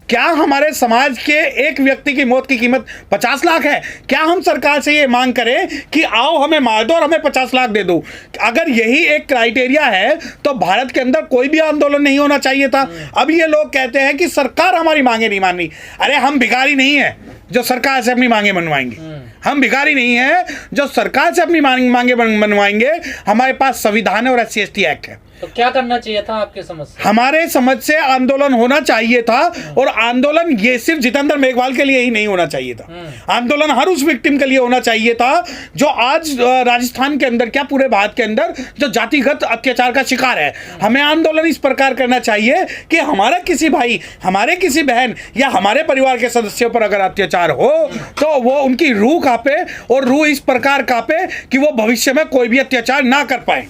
क्या हमारे समाज के एक व्यक्ति की मौत की कीमत 50 लाख है? क्या हम सरकार से ये मांग करें कि आओ हमें मार दो और हमें 50 लाख दे दो? अगर यही एक क्राइटेरिया है तो भारत के अंदर कोई भी आंदोलन नहीं होना चाहिए था। अब ये लोग कहते हैं कि सरकार हमारी मांगे नहीं मान रही। अरे हम भिखारी नहीं है जो सरकार से अपनी मांगे मनवाएंगे। हम भिखारी नहीं है जो सरकार से अपनी मांगे मनवाएंगे। हमारे पास संविधान है और SC/ST एक्ट है। तो क्या करना चाहिए था आपके समझ से? हमारे समझ से आंदोलन होना चाहिए था, और आंदोलन ये सिर्फ जितेंद्र मेघवाल के लिए ही नहीं होना चाहिए था। आंदोलन हर उस विक्टिम के लिए होना चाहिए था जो आज राजस्थान के अंदर, क्या पूरे भारत के अंदर, जो जातिगत अत्याचार का शिकार है। हमें आंदोलन इस प्रकार करना चाहिए कि हमारा किसी भाई, हमारे किसी बहन या हमारे परिवार के सदस्यों पर अगर अत्याचार हो तो वो उनकी रूह कांपे, और रूह इस प्रकार कांपे कि वो भविष्य में कोई भी अत्याचार ना कर पाए।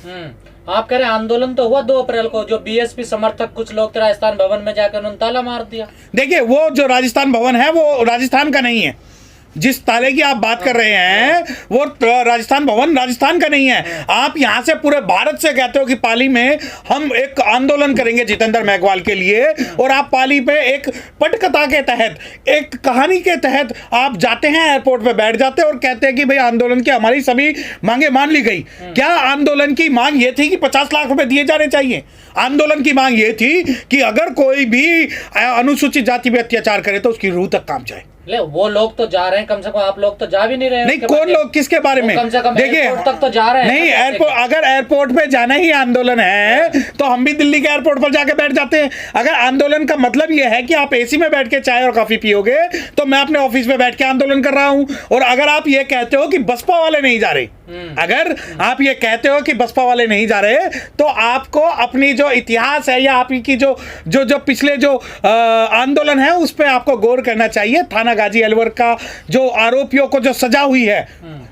आप कह रहे हैं आंदोलन तो हुआ 2 अप्रैल को, जो BSP समर्थक कुछ लोग राजस्थान भवन में जाकर उन्होंने ताला मार दिया। देखिए, वो जो राजस्थान भवन है वो राजस्थान का नहीं है। जिस ताले की आप बात कर रहे हैं वो राजस्थान भवन राजस्थान का नहीं है। आप यहां से पूरे भारत से कहते हो कि पाली में हम एक आंदोलन करेंगे जितेंद्र मेघवाल के लिए, और आप पाली पे एक पटकथा के तहत, एक कहानी के तहत आप जाते हैं, एयरपोर्ट पे बैठ जाते हैं और कहते हैं कि भाई आंदोलन की हमारी सभी मांगे मान ली गई। क्या आंदोलन की मांग ये थी कि 50 लाख रुपए दिए जाने चाहिए? आंदोलन की मांग ये थी कि अगर कोई भी अनुसूचित जाति पे अत्याचार करे तो उसकी रूह तक काम जाए। वो लोग तो जा रहे हैं, कम से कम आप लोग तो जा भी नहीं रहे हैं। नहीं, कौन लोग, किसके बारे में? कम से कम देखिए, एयरपोर्ट तक तो जा रहे हैं। नहीं, एयरपोर्ट, अगर एयरपोर्ट पे जाना ही आंदोलन है तो हम भी दिल्ली के एयरपोर्ट पर जाके बैठ जाते हैं। अगर आंदोलन का मतलब यह है कि आप AC में बैठ के चाय और कॉफी पियोगे तो मैं अपने ऑफिस में बैठ के आंदोलन कर रहा हूं। और अगर आप ये कहते हो कि बसपा वाले नहीं जा रहे, अगर आप ये कहते हो कि बसपा वाले नहीं जा रहे, तो आपको अपनी जो इतिहास है या आपकी जो पिछले जो आंदोलन है उस पर आपको गौर करना चाहिए। थाना गाजी अलवर का जो आरोपियों को जो सजा हुई है,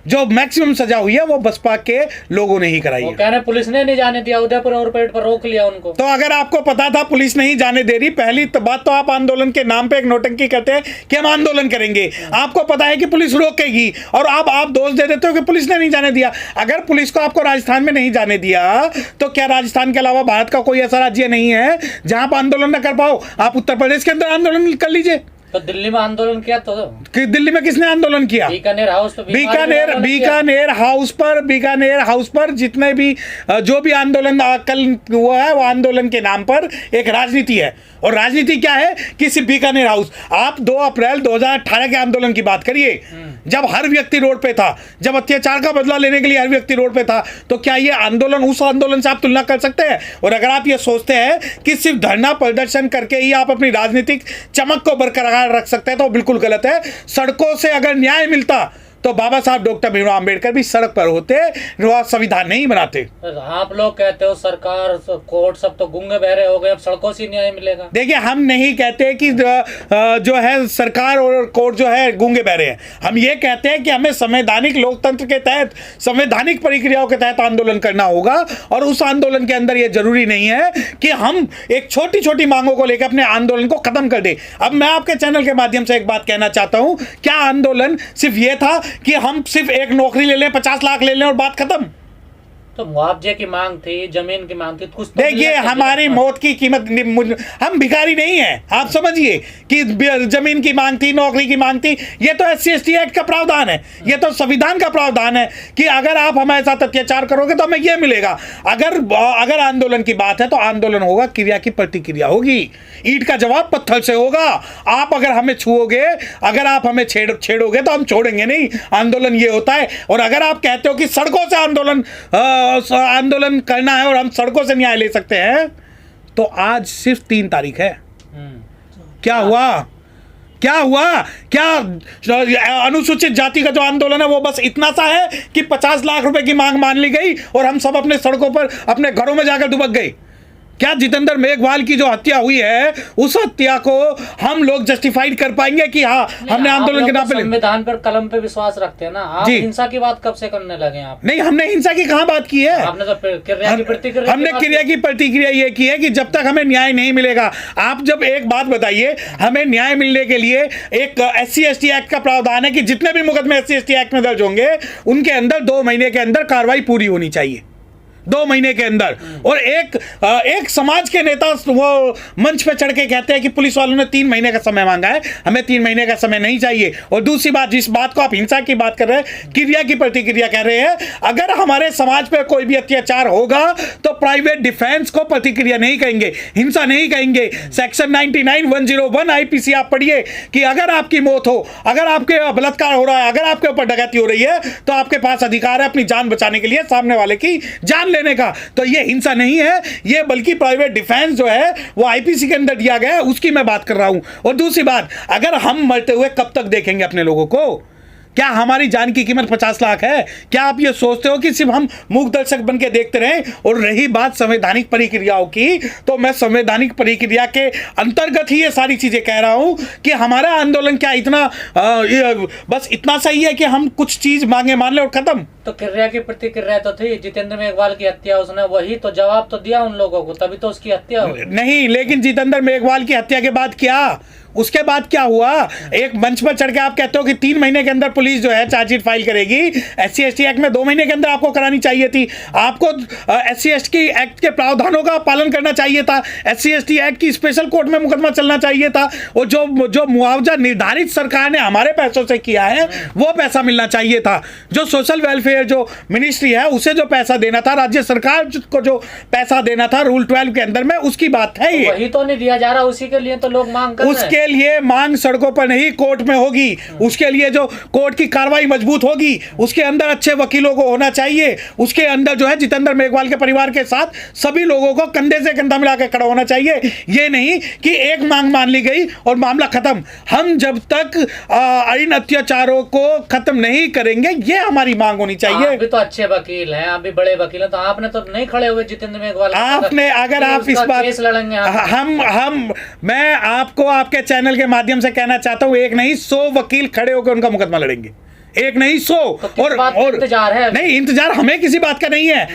जो मैक्सिमम सजा हुई है, वो बसपा के लोगों ने ही कराई है। कह रहे पुलिस ने नहीं जाने दिया, उदयपुर और पेट पर रोक लिया उनको। तो अगर आपको पता था पुलिस नहीं जाने दे रही, पहली बात तो आप आंदोलन के नाम पे एक नौटंकी करते हैं कि हम आंदोलन करेंगे। आपको पता है कि पुलिस रोकेगी और आप दोष दे देते हो कि पुलिस ने नहीं जाने दिया। अगर पुलिस को आपको राजस्थान में नहीं जाने दिया तो क्या राजस्थान के अलावा भारत का कोई ऐसा राज्य नहीं है जहां आप आंदोलन न कर पाओ? आप उत्तर प्रदेश के अंदर आंदोलन कर लीजिए। तो दिल्ली में आंदोलन किया तो दिल्ली में किसने आंदोलन किया? बीकानेर हाउस पर। बीकानेर हाउस पर जितने भी जो भी आंदोलन कल हुआ है वो आंदोलन के नाम पर एक राजनीति है। और राजनीति क्या है कि सिर्फ बीकानेर हाउस। आप 2 अप्रैल 2018 के आंदोलन की बात करिए, जब हर व्यक्ति रोड पे था, जब अत्याचार का बदला लेने के लिए हर व्यक्ति रोड पे था, तो क्या ये आंदोलन उस आंदोलन से आप तुलना कर सकते हैं? और अगर आप ये सोचते हैं कि सिर्फ धरना प्रदर्शन करके ही आप अपनी राजनीतिक चमक को बरकरार रख सकते हैं तो बिल्कुल गलत है। सड़कों से अगर न्याय मिलता तो बाबा साहब डॉक्टर भीमराव अंबेडकर भी सड़क पर होते, संविधान नहीं बनाते। आप लोग कहते हो सरकार, कोर्ट सब तो गूंगे बहरे हो गए, अब सड़कों से न्याय मिलेगा। देखिए, हम नहीं कहते कि जो है सरकार और कोर्ट जो है गूंगे बहरे हैं। हम ये कहते हैं कि हमें संवैधानिक लोकतंत्र के तहत, संवैधानिक प्रक्रियाओं के तहत आंदोलन करना होगा। और उस आंदोलन के अंदर ये जरूरी नहीं है कि हम एक छोटी छोटी मांगों को लेकर अपने आंदोलन को खत्म कर दें। अब मैं आपके चैनल के माध्यम से एक बात कहना चाहता हूं, क्या आंदोलन सिर्फ ये था कि हम सिर्फ एक नौकरी ले लें, 50 लाख ले लें और बात खत्म? तो मुआवजे की मांग थी, जमीन की मांग थी, कुछ तो देखिए, हमारी मौत की कीमत, हम भिखारी नहीं है। आप समझिए कि जमीन की मांग थी, नौकरी की मांग थी। ये तो SC/ST एक्ट का प्रावधान है, ये तो संविधान का प्रावधान है कि अगर आप हमारे साथ अत्याचार करोगे तो हमें यह मिलेगा। अगर आंदोलन की बात है तो आंदोलन होगा, क्रिया की प्रतिक्रिया होगी। ईंट का जवाब पत्थर से होगा। आप अगर हमें छुओगे, अगर आप हमें छेड़ोगे तो हम छोड़ेंगे नहीं। आंदोलन ये होता है। और अगर आप कहते हो कि सड़कों से आंदोलन करना है और हम सड़कों से न्याय ले सकते हैं, तो आज सिर्फ 3 तारीख है। क्या हुआ? क्या अनुसूचित जाति का जो आंदोलन है वो बस इतना सा है कि 50 लाख रुपए की मांग मान ली गई और हम सब अपने सड़कों पर, अपने घरों में जाकर दुबक गए? क्या जितेंद्र मेघवाल की जो हत्या हुई है उस हत्या को हम लोग जस्टिफाइड कर पाएंगे कि हाँ हमने आंदोलन के नाम पे? संविधान पर, कलम पे विश्वास रखते हैं ना आप। हिंसा की बात कब से करने लगे आप? नहीं, हमने हिंसा की कहाँ बात की है। आपने तो क्रिया की प्रतिक्रिया, हमने क्रिया की प्रतिक्रिया ये की है कि जब तक हमें न्याय नहीं मिलेगा। आप जब एक बात बताइए, हमें न्याय मिलने के लिए एक SC/ST एक्ट का प्रावधान है कि जितने भी मुकदमे SC/ST एक्ट में दर्ज होंगे उनके अंदर 2 महीने के अंदर कार्रवाई पूरी होनी चाहिए। 2 महीने के अंदर। और एक समाज के नेता वो मंच पे चढ़ के कहते हैं कि पुलिस वालों ने 3 महीने का समय मांगा है, हमें 3 महीने का समय नहीं चाहिए। और दूसरी बात, जिस बात को आप हिंसा की बात कर रहे हैं, क्रिया की प्रतिक्रिया कह रहे हैं, अगर हमारे समाज पे कोई भी अत्याचार होगा तो प्राइवेट डिफेंस को प्रतिक्रिया नहीं कहेंगे, हिंसा नहीं कहेंगे। सेक्शन 99(101) आईपीसी आप पढ़िए कि अगर आपकी मौत हो, अगर आपके बलात्कार हो रहा है, अगर आपके ऊपर डकैती हो रही है, तो आपके पास अधिकार है अपनी जान बचाने के लिए सामने वाले की जान लेने का। तो ये हिंसा नहीं है, ये बल्कि प्राइवेट डिफेंस जो है वो आईपीसी के अंदर दिया गया है, उसकी मैं बात कर रहा हूं। और दूसरी बात, अगर हम मरते हुए कब तक देखेंगे अपने लोगों को? क्या हमारी जान की कीमत 50 लाख है? क्या आप ये सोचते हो कि सिर्फ हम मूक दर्शक बन के देखते रहें? और रही बात संवैधानिक प्रक्रियाओं की, तो मैं संवैधानिक प्रक्रिया के अंतर्गत ही ये सारी चीजें कह रहा हूं कि हमारा आंदोलन क्या इतना बस इतना सही है कि हम कुछ चीज मांगे मान ले और खत्म? तो क्रिया की प्रतिक्रिया तो थी, जितेंद्र मेघवाल की हत्या, उसने वही तो जवाब तो दिया उन लोगों को, तभी तो उसकी हत्या हुई। नहीं, लेकिन जितेंद्र मेघवाल की हत्या के बाद क्या, उसके बाद क्या हुआ? एक मंच पर चढ़ के आप कहते हो कि 3 महीने के अंदर पुलिस जो है चार्जशीट फाइल करेगी। SC/ST एक्ट में 2 महीने के अंदर आपको करानी चाहिए थी। आपको SC/ST एक्ट के प्रावधानों का पालन करना चाहिए था। SC/ST एक्ट की स्पेशल कोर्ट में मुकदमा चलना चाहिए था। और जो मुआवजा निर्धारित सरकार ने हमारे पैसों से किया है वो पैसा मिलना चाहिए था। जो सोशल वेलफेयर जो मिनिस्ट्री है उसे जो पैसा देना था, राज्य सरकार को जो पैसा देना था रूल 12 के अंदर में, उसकी बात है ये। वही तो नहीं दिया जा रहा, उसी के लिए तो लोग मांग कर रहे हैं। उसके लिए मांग सड़कों पर नहीं, कोर्ट में होगी। उसके लिए जो कोर्ट की कार्रवाई मजबूत होगी, उसके अंदर अच्छे वकीलों को होना चाहिए। उसके अंदर जो है जितेंद्र मेघवाल के परिवार के साथ सभी लोगों को कंधे से कंधा मिला के खड़ा होना चाहिए। ये नहीं कि एक मांग मान ली गई और मामला खत्म। हम जब तक इन अत्याचारों को खत्म नहीं करेंगे, ये हमारी मांग होनी चाहिए। आप भी तो अच्छे वकील हैं, आप भी बड़े वकील हैं, तो आपने तो नहीं खड़े हुए जितेंद्र मेघवाल? आपने, अगर आप इस बात केस लड़ेंगे मैं आपको आपके चैनल के माध्यम से कहना चाहता हूं, एक नहीं 100 वकील खड़े होकर उनका मुकदमा लड़ेंगे। एक नहीं 100। तो और इंतजार है? नहीं, इंतजार हमें किसी बात का नहीं है।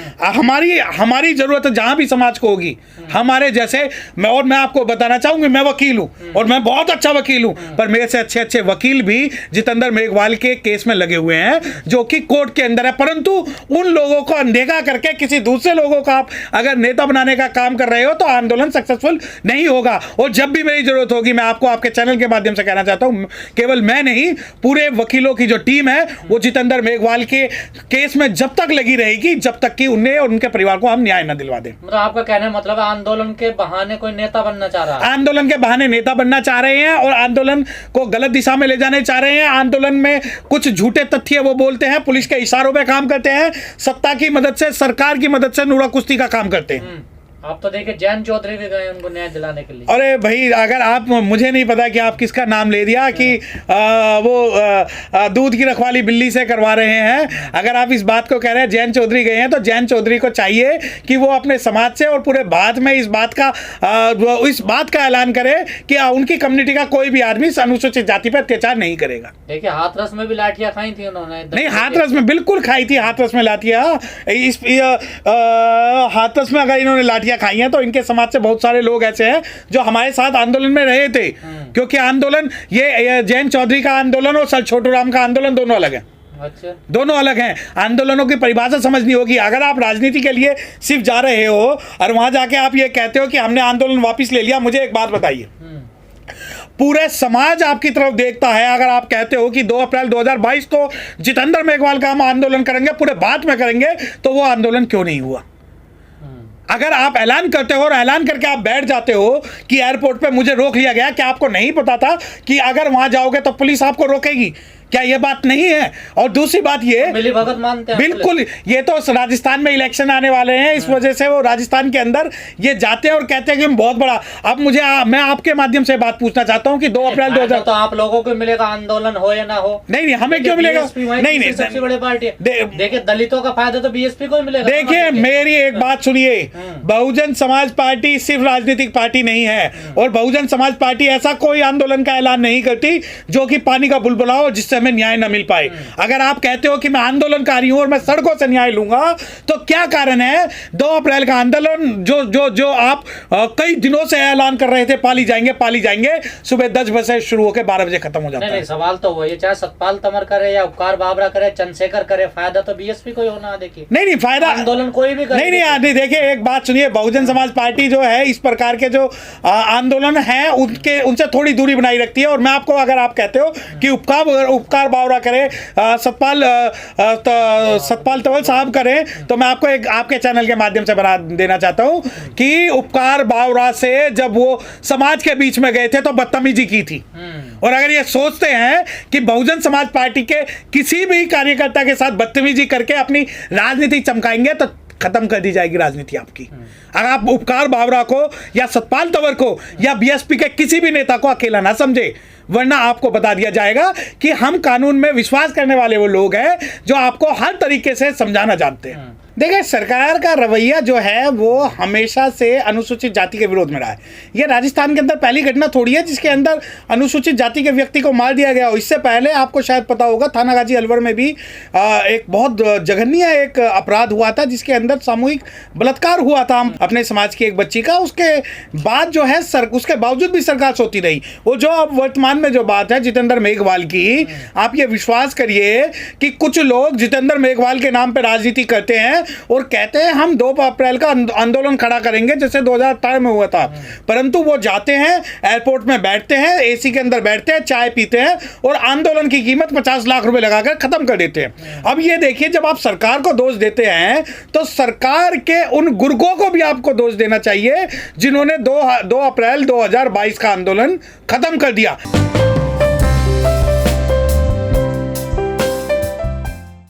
हमारी जरूरत जहां भी समाज को होगी, हमारे जैसे मैं आपको बताना चाहूंगी, मैं वकील हूं और मैं बहुत अच्छा वकील हूं, पर मेरे से अच्छे वकील भी जितेंद्र मेघवाल के केस में लगे हुए हैं जो कि कोर्ट के अंदर है। परंतु उन लोगों को अनदेखा करके किसी दूसरे लोगों का आप अगर नेता बनाने का काम कर रहे हो तो आंदोलन सक्सेसफुल नहीं होगा। और जब भी मेरी जरूरत होगी, मैं आपको आपके चैनल के माध्यम से कहना चाहता हूं, केवल मैं नहीं, पूरे वकीलों की जो टीम है वो जितेंद्र मेघवाल के केस में जब तक लगी रहेगी, जब तक कि उन्हें और उनके परिवार को हम न्याय न दिलवा दें। मतलब आपका कहने का मतलब आंदोलन के बहाने कोई नेता बनना चाह रहा है? आंदोलन के बहाने नेता बनना चाह रहे हैं और आंदोलन को गलत दिशा में ले जाने चाह रहे हैं। आंदोलन में कुछ झूठे तथ्य वो बोलते हैं, पुलिस के इशारों पे काम करते हैं, सत्ता की मदद से, सरकार की मदद से नूरा कुश्ती का काम करते हैं। आप तो देखिए जैन चौधरी भी गए उनको न्याय दिलाने के लिए। अरे भाई, अगर आप, मुझे नहीं पता कि आप किसका नाम ले दिया कि वो दूध की रखवाली बिल्ली से करवा रहे हैं। अगर आप इस बात को कह रहे हैं जैन चौधरी गए हैं, तो जैन चौधरी को चाहिए कि वो अपने समाज से और पूरे भारत में इस बात का ऐलान करे कि उनकी कम्युनिटी का कोई भी आदमी अनुसूचित जाति पर अत्याचार नहीं करेगा। देखिए हाथरस में भी लाठियां खाई थी उन्होंने। नहीं, हाथरस में बिल्कुल खाई थी, हाथरस में लाठियां। हाथरस में अगर इन्होंने लाठियां खाई हैं तो इनके समाज से बहुत सारे लोग ऐसे हैं जो हमारे साथ आंदोलन में रहे थे। क्योंकि आंदोलन, ये जैन चौधरी का आंदोलन और सर छोटू राम का आंदोलन दोनों अलग हैं। अच्छा, दोनों अलग हैं। आंदोलनों की परिभाषा समझनी होगी। अगर आप राजनीति के लिए सिर्फ जा रहे हो और वहां जाके आप ये कहते हो कि हमने आंदोलन वापस ले लिया, मुझे एक बात बताइए, पूरे समाज आपकी तरफ देखता है। अगर आप कहते हो कि 2 अप्रैल 2022 को जितेंद्र मेघवाल का हम आंदोलन करेंगे, पूरे भारत में करेंगे, तो वो आंदोलन क्यों नहीं हुआ? अगर आप ऐलान करते हो और ऐलान करके आप बैठ जाते हो कि एयरपोर्ट पे मुझे रोक लिया गया, क्या आपको नहीं पता था कि अगर वहां जाओगे तो पुलिस आपको रोकेगी? क्या ये बात नहीं है? और दूसरी बात ये, मिलीभगत मानते हैं बिल्कुल, ये तो राजस्थान में इलेक्शन आने वाले हैं, इस वजह से वो राजस्थान के अंदर ये जाते हैं और कहते हैं कि हम बहुत बड़ा। अब मैं आपके माध्यम से बात पूछना चाहता हूं कि 2 अप्रैल 2000 तो आप लोगों को मिलेगा, आंदोलन हो या ना हो। नहीं, हमें क्यों मिलेगा? नहीं, सबसे बड़ी पार्टी है। देखिए दलितों का फायदा तो बीएसपी को ही मिलेगा। देखिए, मेरी एक बात सुनिए, बहुजन समाज पार्टी सिर्फ राजनीतिक पार्टी नहीं है और बहुजन समाज पार्टी ऐसा कोई आंदोलन का ऐलान नहीं करती जो कि पानी का बुलबुला हो, जिससे हमें न्याय न मिल पाए। अगर आप कहते हो कि मैं आंदोलनकारी हूं और मैं सड़कों से न्याय लूंगा, तो क्या कारण है 2 अप्रैल का आंदोलन जो आप कई दिनों से ऐलान कर रहे थे पाली जाएंगे, सुबह 10 बजे शुरू होकर 12 बजे खत्म हो जाता है। नहीं, सवाल तो वही, चाहे सतपाल तंवर करे या उपकार बाबरा करे, चंद्रशेखर करे, फायदा तो बीएसपी को ही होना। देखिए नहीं फायदा आंदोलन कोई भी करे। नहीं देखिए, एक बात सुनिए, बहुजन समाज पार्टी जो है इस प्रकार के जो आंदोलन है उनसे थोड़ी दूरी बनाई रखती है। और मैं आपको, अगर आप कहते हो कि उपकार बावरा करे, सतपाल तंवर साहब करें, तो मैं आपको एक आपके चैनल के माध्यम से बना देना चाहता हूं कि उपकार बावरा से जब वो समाज के बीच में गए थे तो बदतमीजी की थी। और अगर ये सोचते हैं कि बहुजन समाज पार्टी के किसी भी कार्यकर्ता के साथ बदतमीजी करके अपनी राजनीति चमकाएंगे तो खत्म कर दी जाएगी राजनीति आपकी। अगर आप उपकार बावरा को या सतपाल तंवर को या बीएसपी के किसी भी नेता को अकेला ना समझे, वरना आपको बता दिया जाएगा कि हम कानून में विश्वास करने वाले वो लोग हैं जो आपको हर तरीके से समझाना जानते हैं। देखिए, सरकार का रवैया जो है वो हमेशा से अनुसूचित जाति के विरोध में रहा है। ये राजस्थान के अंदर पहली घटना थोड़ी है जिसके अंदर अनुसूचित जाति के व्यक्ति को मार दिया गया हो। इससे पहले आपको शायद पता होगा, थाना गाजी अलवर में भी एक बहुत जघन्य एक अपराध हुआ था जिसके अंदर सामूहिक बलात्कार हुआ था अपने समाज की एक बच्ची का। उसके बाद जो है उसके बावजूद भी सरकार सोती रही। वो जो अब वर्तमान में जो बात है जितेंद्र मेघवाल की, आप ये विश्वास करिए कि कुछ लोग जितेंद्र मेघवाल के नाम पर राजनीति करते हैं और कहते हैं हम 2 अप्रैल का आंदोलन खड़ा करेंगे जैसे 2018 में हुआ था, परंतु वो जाते हैं एयरपोर्ट में, बैठते हैं एसी के अंदर, बैठते हैं, चाय पीते हैं और आंदोलन की कीमत 50 लाख रुपए लगाकर खत्म कर देते हैं। अब ये देखिए, जब आप सरकार को दोष देते हैं तो सरकार के उन गुर्गों को भी आपको दोष देना चाहिए जिन्होंने 2 अप्रैल 2022 का आंदोलन खत्म कर दिया।